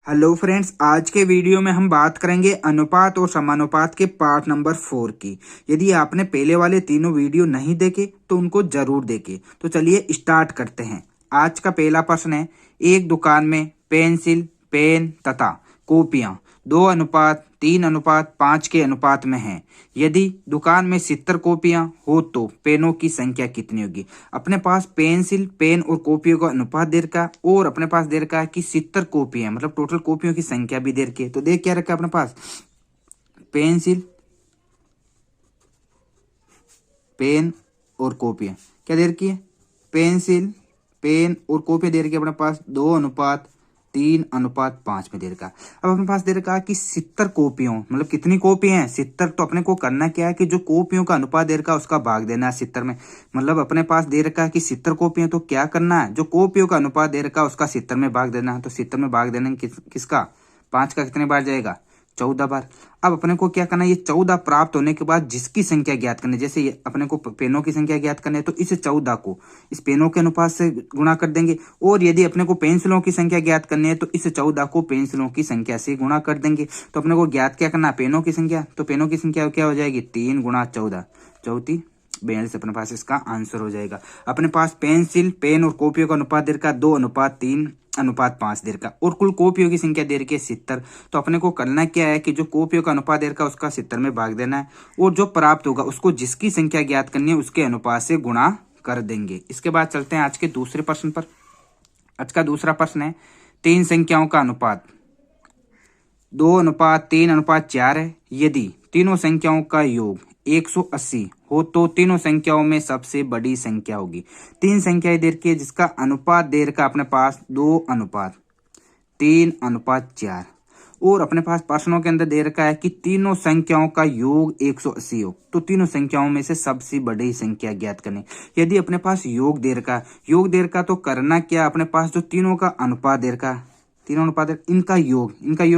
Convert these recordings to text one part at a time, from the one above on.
Hello friends, आज के video में हम बात करेंगे अनुपात और समानुपात के पार्ट नंबर 4 की। यदि आपने पहले वाले तीनों वीडियो नहीं देखे तो उनको जरूर देखें। तो चलिए स्टार्ट करते हैं। आज का पहला प्रश्न है, एक दुकान में पेंसिल, पेन तथा कॉपियां 2:3:5 के अनुपात में हैं। यदि दुकान में 70 कॉपियां हो तो पेनों की संख्या कितनी होगी। अपने पास पेंसिल, पेन और कॉपियों का अनुपात दे रखा है और अपने पास दे रखा है कि 70 कॉपियां, मतलब टोटल कॉपियों की संख्या भी दे रखी है। तो देख क्या रखा है अपने पास, पेंसिल, पेन और कॉपियां क्या दे रखी है, पेंसिल, पेन और कॉपियां दे रखी है अपने पास 2:3:5 में दे रखा। अब अपने पास दे रखा कि 70 कॉपियों, मतलब कितनी कॉपी हैं 70। तो अपने को करना क्या है कि जो कॉपियों का अनुपात दे रखा है उसका भाग देना है 70 में। मतलब अपने पास दे रखा है कि 70 कॉपियां, तो क्या करना है, जो कॉपियों का अनुपात दे रखा है उसका 70 में भाग देना है। तो 70 में भाग देने किसका, 5 का कितने बार जाएगा, 14 बार। अब अपने को क्या करना है, ये 14 प्राप्त होने के बाद जिसकी संख्या ज्ञात करनी है, जैसे ये अपने को पेनों की संख्या ज्ञात करनी है तो इस 14 को इस पेनों के अनुपात से गुणा कर देंगे। और यदि अपने को पेंसिलों की संख्या ज्ञात करनी है तो इस 14 को पेंसिलों की संख्या से गुणा कर देंगे। तो अपने को ज्ञात क्या करना है, पेनों की संख्या। तो पेनों की संख्या क्या हो जाएगी, 3 × 14, 34, 42 अपने पास इसका आंसर हो जाएगा। अपने पास पेंसिल, पेन और कॉपियों का अनुपात दे रखा 2:3:5 दे रखा और कुल कॉपियों की संख्या दे रखी है 70। तो अपने को करना क्या है कि जो कॉपियों का अनुपात दे रखा उसका 70 में भाग देना है और जो प्राप्त होगा उसको जिसकी संख्या ज्ञात करनी है उसके अनुपात से गुणा कर देंगे। इसके बाद चलते हैं आज के दूसरे प्रश्न पर। आज का दूसरा प्रश्न है, तीन संख्याओं का अनुपात 2:3:4 है। यदि तीनों संख्याओं का योग 180 हो तो तीनों संख्याओं में सबसे बड़ी संख्या होगी। तीन संख्याएं दे रखी है जिसका अनुपात दे रखा अपने पास 2:3:4 और अपने पास प्रश्नों के अंदर दे रखा है कि तीनों संख्याओं का योग 180 हो तो तीनों संख्याओं में से सबसे बड़ी संख्या ज्ञात करनी। यदि अपने पास योग दे रखा तो करना क्या, अपने पास जो तीनों का अनुपात दे रखा, तीनों अनुपात इनका योग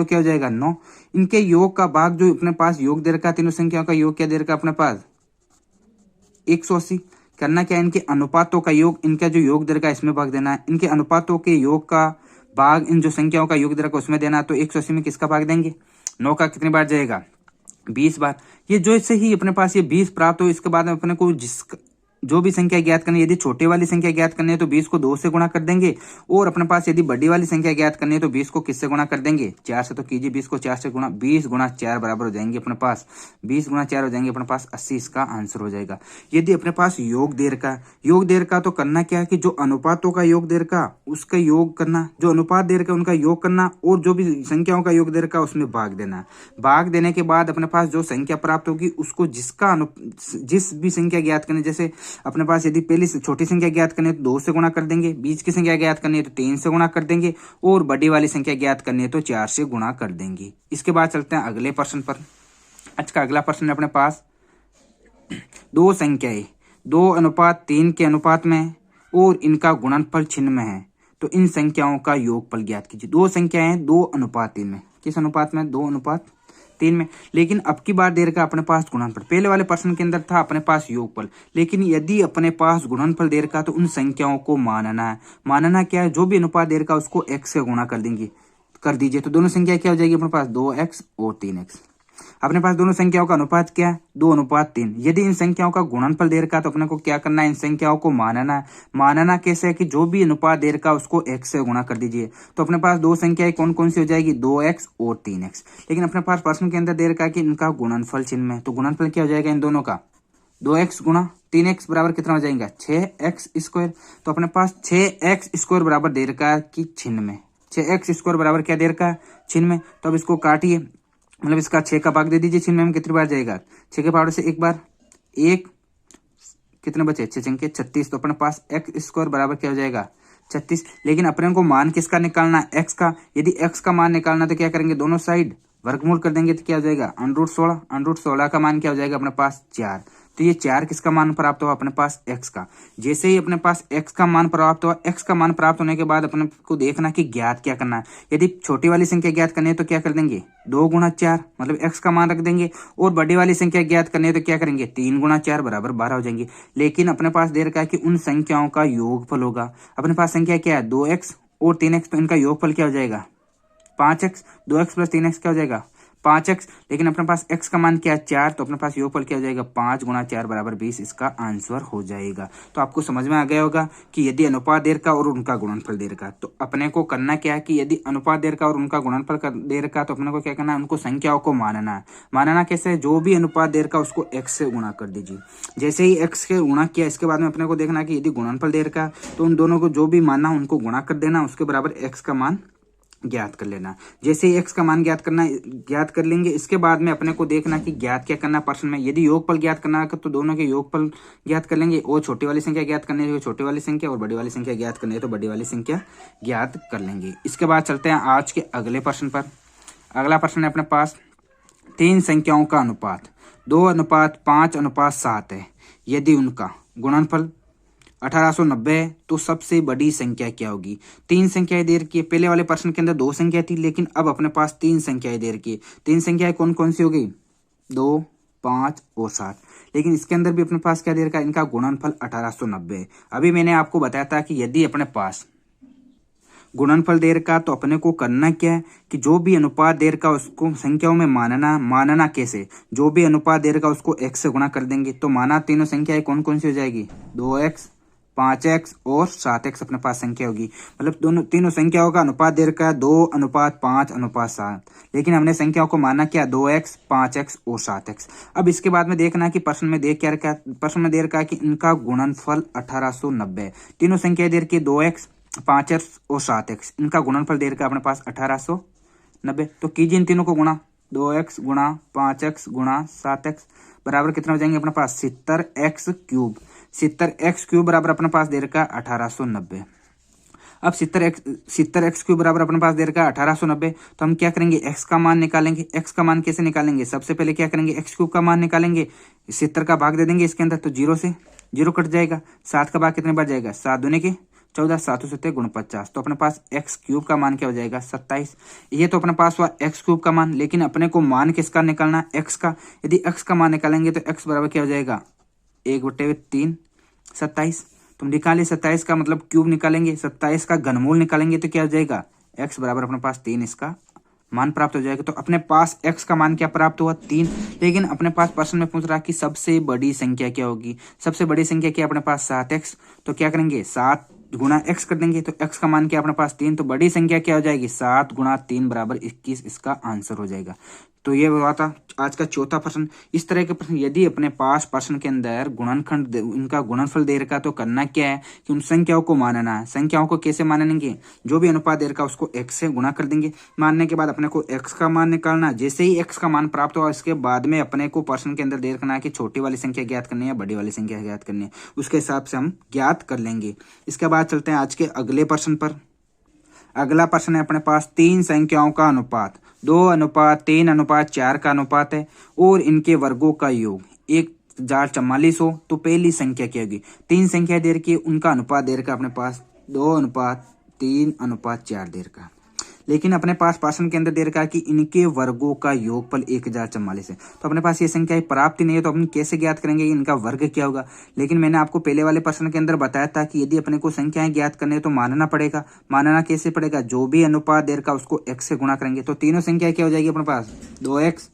क्या हो जाएगा, 9। इनके योग का भाग जो अपने पास योग दे रखा, तीनों संख्याओं का योग क्या दे रखा अपने पास 180। करना क्या, इनके अनुपातों का योग, इनका जो योग दे रखा है इसमें भाग देना है। इनके अनुपातों के योग का भाग इन जो संख्याओं का योग दे रखा उसमें देना है। तो 180 में किसका भाग देंगे, 9 का कितनी बार जाएगा, 20 बार। ये जो इससे ही अपने पास ये 20 प्राप्त हो, इसके बाद अपने को जो भी संख्या ज्ञात करनी है, यदि छोटी वाली संख्या ज्ञात करनी है तो 20 को 2 से गुणा कर देंगे और अपने पास यदि बड़ी वाली संख्या ज्ञात करनी है तो 20 को किससे गुणा कर देंगे, 4 से। तो कीजिए 20 को 4 से गुणा, 20 × 4 बराबर हो जाएंगे अपने पास 20 × 4 हो जाएंगे अपने पास 80, इसका आंसर हो जाएगा। यदि अपने पास योग दे रखा तो करना क्या है कि जो अनुपातों का योग दे रखा उसका योग करना, जो अनुपात दे रखा उनका योग करना और जो भी संख्याओं का योग दे रखा उसमें भाग देना। भाग देने के बाद अपने पास जो संख्या प्राप्त होगी उसको जिस भी संख्या ज्ञात करनी, जैसे अपने पास यदि पहली छोटी संख्या ज्ञात करनी है तो 2 से गुणा कर देंगे, बीच की संख्या ज्ञात करनी है तो 3 से गुणा कर देंगे और बड़ी वाली संख्या ज्ञात करनी है तो 4 से गुणा कर देंगे। इसके बाद चलते हैं अगले प्रश्न पर। आज का अगला प्रश्न है अपने पास, दो संख्याएं 2:3 के अनुपात में है और इनका गुणनफल छिन्न में है तो इन संख्याओं का योगफल ज्ञात कीजिए। दो संख्याएं 2:3 में, किस अनुपात में, 2:3 में। लेकिन अब की बार दे रखा अपने पास गुणनफल, पहले वाले प्रश्न के अंदर था अपने पास योगफल, लेकिन यदि अपने पास गुणनफल दे रखा तो उन संख्याओं को मानना है। मानना क्या है, जो भी अनुपात दे रखा उसको x से गुणा कर दीजिए। तो दोनों संख्या क्या हो जाएगी अपने पास, 2x और 3x। अपने पास दोनों संख्याओं का अनुपात क्या है, 2:3। यदि इन संख्याओं का गुणनफल दे रखा तो अपने को क्या करना है, इन संख्याओं को मानना है। मानना कैसे है कि जो भी अनुपात दे रखा उसको x से गुणा कर दीजिए। तो अपने पास दो संख्याएं कौन कौन सी हो जाएगी, 2x और 3x। लेकिन अपने पास प्रश्न के अंदर दे रखा है कि इनका गुणनफल चिन्ह में, तो गुणनफल क्या हो जाएगा इन दोनों का, 2x × 3x बराबर कितना हो जाएगा, 6x²। तो अपने पास 6x² बराबर दे रखा है कि चिन्ह में, 6x² बराबर क्या दे रखा है, चिन्ह में। तो अब इसको काटिए, मतलब इसका 6 का भाग दे दीजिए, चिन्ह में कितनी बार जाएगा, 6 के पावर से एक बार, एक कितने बचे, 6×6 36। तो अपने पास x² बराबर क्या हो जाएगा, 36। लेकिन अपने को मान किसका निकालना है, x का। यदि x का मान निकालना तो क्या करेंगे, दोनों साइड वर्गमूल कर देंगे तो क्या हो जाएगा, √16। √16 का मान क्या हो जाएगा अपने पास 4। तो ये 4 किसका मान प्राप्त हुआ अपने पास, x का। जैसे ही अपने पास x का मान प्राप्त हुआ, x का मान प्राप्त होने के बाद अपने को देखना कि ज्ञात क्या करना है। यदि छोटी वाली संख्या ज्ञात करनी है तो क्या कर देंगे, 2 × 4 मतलब x का मान रख देंगे और बड़ी वाली संख्या ज्ञात करनी है तो क्या करेंगे, 3 × 4 बराबर 12 हो जाएंगे। लेकिन अपने पास दे रखा है कि उन संख्याओं का योगफल होगा। अपने पास संख्या क्या है, 2x और 3x, तो इनका योगफल क्या हो जाएगा, 5x, 2x प्लस 3x क्या हो जाएगा 5x। लेकिन अपने पास x का मान क्या है 4, तो अपने पास योगफल क्या हो जाएगा 5 गुणा 4 बराबर 20, इसका आंसर हो जाएगा। तो आपको समझ में आ गया होगा कि यदि अनुपात दे रखा और उनका गुणनफल दे रखा, तो अपने को करना क्या है कि यदि अनुपात दे रखा और उनका गुणनफल दे रखा, तो अपने को क्या करना है, उनको संख्याओं को मानना है। मानना कैसे, जो भी अनुपात दे रखा उसको x से गुणा कर दीजिए। जैसे ही x के गुणा किया, इसके बाद में अपने को देखना है कि यदि गुणनफल दे रखा तो उन दोनों को जो भी मानना उनको गुणा कर देना, उसके बराबर x का मान ज्ञात कर लेना। जैसे ही x का मान ज्ञात कर लेंगे, इसके बाद में अपने को देखना कि ज्ञात क्या करना प्रश्न में। यदि योगफल ज्ञात करना है तो दोनों के योगफल ज्ञात कर लेंगे, और छोटी वाली संख्या ज्ञात करनी है तो छोटी वाली संख्या, और बड़ी वाली संख्या ज्ञात करनी है तो बड़ी वाली संख्या ज्ञात कर लेंगे। इसके बाद चलते हैं आज के अगले प्रश्न पर। अगला प्रश्न है अपने पास 3 संख्याओं का अनुपात 2:5:7 है। यदि उनका गुणनफल 1890 है तो सबसे बड़ी संख्या क्या होगी। 3 संख्याएं दे रखी है। पहले वाले प्रश्न के अंदर 2 संख्या थी, लेकिन अब अपने पास 3 संख्याएं दे रखी है। 3 संख्याएं कौन कौन सी हो गई 2, 5 और 7। लेकिन इसके अंदर भी अपने पास क्या दे रखा है, इनका गुणनफल 1890 है। अभी मैंने आपको बताया था कि यदि अपने पास गुणनफल दे रखा तो अपने को करना क्या है कि जो भी अनुपात दे रखा उसको संख्याओं में मानना कैसे, जो भी अनुपात दे रखा उसको x से गुणा कर देंगे। तो माना तीनों संख्याएं कौन कौन सी हो जाएगी 2x, 5x और 7x अपने पास संख्या होगी। मतलब तीनों संख्याओं का अनुपात दे रखा है 2:5:7, लेकिन हमने संख्याओं को माना क्या 2x, 5x और 7x। अब इसके बाद में देखना है कि प्रश्न में दे क्या रखा है। प्रश्न में दे रखा है कि इनका गुणनफल 1890। तीनों संख्याएं दे रखी है 2x, 5x और 7x। इनका गुणनफल दे रखा है अपने पास 1890। तो कीजिए इन तीनों को गुणा, 2x गुणा 5x गुणा 7x बराबर कितना हो जाएंगे अपने पास 70x³। 70x³ बराबर अपने पास दे रखा है 1890। अब 70x³ बराबर अपने पास दे रखा है 1890। तो हम क्या करेंगे x का मान निकालेंगे। x का मान कैसे निकालेंगे, सबसे पहले क्या करेंगे x³ का मान निकालेंगे। 70 का भाग दे देंगे इसके अंदर, तो 0 से 0 कट जाएगा। 7 का भाग कितने बार जाएगा 7 दूने के 14, 7 7 गुण 50। तो अपने पास x³ का मान क्या हो जाएगा 27। ये तो अपने पास हुआ x³ का मान, लेकिन अपने को मान किसका निकालना x का। यदि x का मान निकालेंगे तो x बराबर क्या हो जाएगा 1/3 27। तुम निकालिए 27 का मतलब क्यूब निकालेंगे, 27 का घनमूल निकालेंगे तो क्या हो जाएगा x बराबर अपने पास 3 इसका मान प्राप्त हो जाएगा। तो अपने पास x का मान क्या प्राप्त हुआ 3। लेकिन अपने पास प्रश्न में पूछ रहा कि सबसे बड़ी संख्या क्या होगी। सबसे बड़ी संख्या क्या अपने पास 7x। तो क्या करेंगे 7 गुणा x कर देंगे, तो x का मान क्या अपने पास 3। तो बड़ी संख्या क्या हो जाएगी 7 गुणा 3 बराबर 21, इसका आंसर हो जाएगा। तो ये हुआ था आज का चौथा प्रश्न। इस तरह के प्रश्न यदि अपने पास प्रश्न के अंदर गुणनखंड इनका गुणनफल दे रखा तो करना क्या है कि उन संख्याओं को मानना है। संख्याओं को कैसे मानेंगे, जो भी अनुपात दे रखा उसको x से गुणा कर देंगे। मानने के बाद अपने को x का मान निकालना। जैसे ही x का मान प्राप्त हुआ इसके बाद में अपने को प्रश्न के अंदर दे रखना है कि छोटी वाली संख्या ज्ञात करनी है, बड़ी वाली संख्या ज्ञात करनी है, उसके हिसाब से हम ज्ञात कर लेंगे। इसके बाद चलते हैं आज के अगले प्रश्न पर। अगला प्रश्न है अपने पास 3 संख्याओं का अनुपात 2:3:4 का अनुपात है और इनके वर्गों का योग 1044 हो तो पहली संख्या क्या होगी। 3 संख्या दे रखी है, उनका अनुपात दे रखा अपने पास 2:3:4 दे रखा। लेकिन अपने पास प्रश्न के अंदर दे रखा है कि इनके वर्गों का योगफल 1044 है। तो अपने पास ये संख्या प्राप्त ही नहीं है, तो अपन कैसे ज्ञात करेंगे कि इनका वर्ग क्या होगा। लेकिन मैंने आपको पहले वाले प्रश्न के अंदर बताया था कि यदि अपने को संख्याएं ज्ञात करनी है तो मानना पड़ेगा। मानना कैसे पड़ेगा, जो भी अनुपात दे रखा उसको x से गुणा करेंगे। तो तीनों संख्या क्या हो जाएगी अपने पास 2x,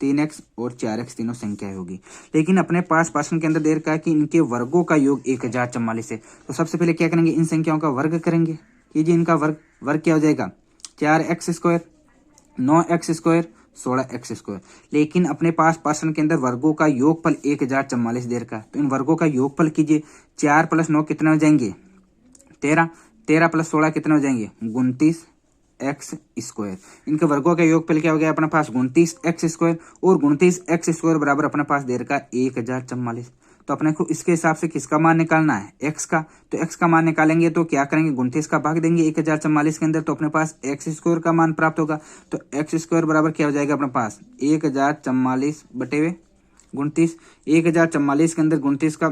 3x और 4x तीनों संख्याएं होगी। लेकिन अपने पास प्रश्न के अंदर दे रखा है कि इनके वर्गों का योग 1044 है। तो सबसे पहले क्या करेंगे, इन संख्याओं का वर्ग करेंगे। कीजिए इनका वर्ग क्या हो जाएगा 4x², 9x², 16x²। लेकिन अपने पास प्रश्न के अंदर वर्गों का योगफल 1044 दे रखा है। तो इन वर्गों का योगफल कीजिए। 4 + 9 कितने हो जाएंगे 13, 13 + 16 कितने हो जाएंगे 29x²। इनके वर्गों का योगफल क्या हो गया अपने पास 29x², और 29x² बराबर अपने पास दे रखा 1044। तो अपने को इसके हिसाब से किसका मान निकालना है x का। तो x का मान निकालेंगे तो क्या करेंगे 29 का भाग देंगे 1044 के अंदर, तो अपने पास x² का मान प्राप्त होगा। तो x² बराबर क्या हो जाएगा अपने पास 1044/29। 1044 के अंदर 29 का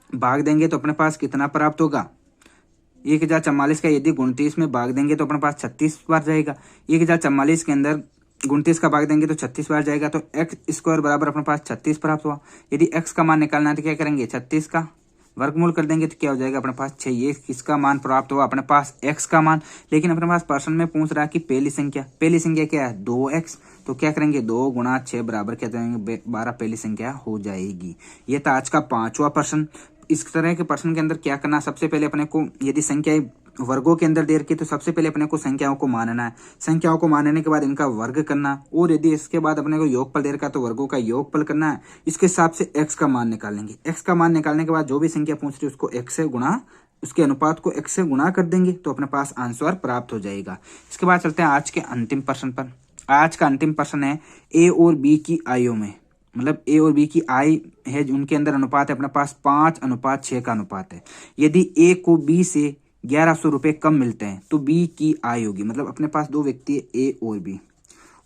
भाग देंगे तो अपने पास कितना प्राप्त होगा 1044 का यदि 29 में भाग देंगे तो अपने पास 36 बार जाएगा। 1044 के अंदर 29 का भाग देंगे तो 36 बार जाएगा। तो x² बराबर अपने पास 36 प्राप्त हुआ। यदि x का मान निकालना है तो क्या करेंगे 36 का वर्गमूल कर देंगे तो क्या हो जाएगा अपने पास 6। ये किसका मान प्राप्त हुआ अपने पास x का मान। लेकिन अपने पास प्रश्न में पूछ रहा है कि पहली संख्या क्या है 2x। तो क्या करेंगे 2 गुणा 6 बराबर क्या करेंगे 12 पहली संख्या हो जाएगी। ये था आज का 5वां प्रश्न। इस तरह के प्रश्न के अंदर क्या करना, सबसे पहले अपने को यदि संख्याएं वर्गों के अंदर दे रखी तो सबसे पहले अपने को संख्याओं को मानना है। संख्याओं को मानने के बाद इनका वर्ग करना, और यदि इसके बाद अपने को योगफल दे रखा तो वर्गों का योगफल करना है। इसके हिसाब से x का मान निकालेंगे। x का मान निकालने के बाद जो भी संख्या पूछ रही है उसको x से गुणा, उसके अनुपात को x से गुणा कर देंगे तो अपने पास आंसर प्राप्त हो जाएगा। इसके बाद चलते हैं आज के अंतिम प्रश्न पर। आज का अंतिम प्रश्न है a और b की आयु में, मतलब a और b की आय है उनके अंदर अनुपात है अपने पास 5:6 का अनुपात है। यदि a को b से 1100 रुपए कम मिलते हैं तो b की आय होगी, मतलब अपने पास दो व्यक्ति है a और b,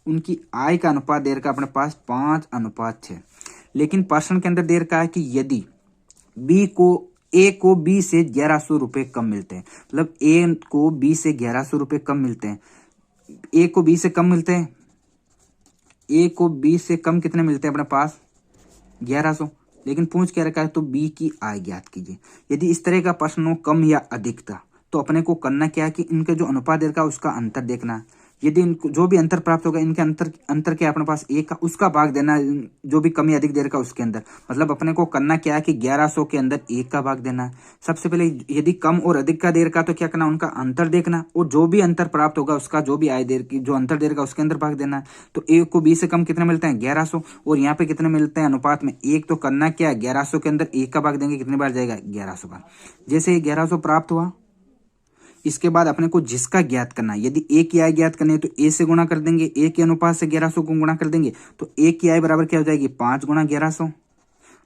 उनकी आय का अनुपात दे रखा है अपने पास 5:6। लेकिन प्रश्न के अंदर दे रखा है कि यदि a को b से 1100 रुपए कम मिलते हैं, मतलब a को b से 1100 रुपए कम मिलते हैं, a को b से कम मिलते हैं, a को b से कम कितने मिलते हैं अपने पास 1100। लेकिन पूछ क्या रखा है तो b की आय ज्ञात कीजिए। यदि इस तरह का प्रश्न हो कम या अधिकता तो अपने को करना क्या है कि इनके जो अनुपात दे रखा है उसका अंतर देखना है। यदि इनको जो भी अंतर प्राप्त होगा इनके अंतर क्या है अपने पास एक का, उसका भाग देना है जो भी कम या अधिक दे रखा है उसके अंदर। मतलब अपने को करना क्या है कि 1100 के अंदर 1 का भाग देना है। सबसे पहले यदि कम और अधिक का दे रखा तो क्या करना उनका अंतर देखना, और जो भी अंतर प्राप्त होगा उसका जो भी आय दे रखी जो अंतर दे रखा उसके अंदर भाग देना है। तो a को b से कम कितने मिलते हैं 1100, और यहाँ पे कितने मिलते हैं अनुपात में 1। तो करना क्या है 1100 के अंदर 1 का भाग देंगे, कितनी बार जाएगा 1100 बार। जैसे 1100 प्राप्त हुआ, इसके बाद अपने को जिसका ज्ञात करना है, यदि a की आय ज्ञात करनी है तो a से गुणा कर देंगे, a के अनुपात से 1100 को गुणा कर देंगे तो a की आय बराबर क्या हो जाएगी 5 गुणा 1100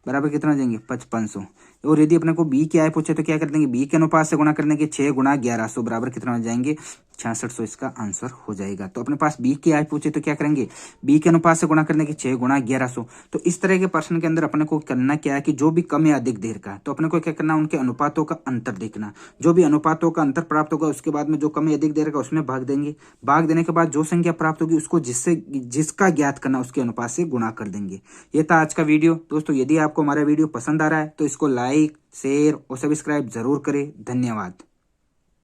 बराबर कितना हो जाएंगे 5500। और यदि अपने को b की आय पूछे तो क्या कर देंगे b के अनुपात से गुणा करने के 6 गुणा 1100 बराबर कितना हो जाएंगे 6600। इसका आंसर हो जाएगा। तो अपने पास b की आय पूछे तो क्या करेंगे b के अनुपात से गुणा करने के 6 गुणा 1100। तो इस तरह के प्रश्न के अंदर अपने को करना क्या है कि जो भी कम या अधिक देर का तो अपने को क्या करना उनके अनुपातों का अंतर देखना। जो भी अनुपातों का अंतर प्राप्त होगा उसके बाद में जो कम या अधिक देर का उसमें भाग देंगे। भाग देने के बाद जो संख्या प्राप्त होगी उसको जिसका ज्ञात करना उसके अनुपात से गुणा कर देंगे। ये था आज का वीडियो। दोस्तों यदि आपको हमारा वीडियो पसंद आ रहा है तो इसको लाइक शेयर और सब्सक्राइब जरूर करें। धन्यवाद।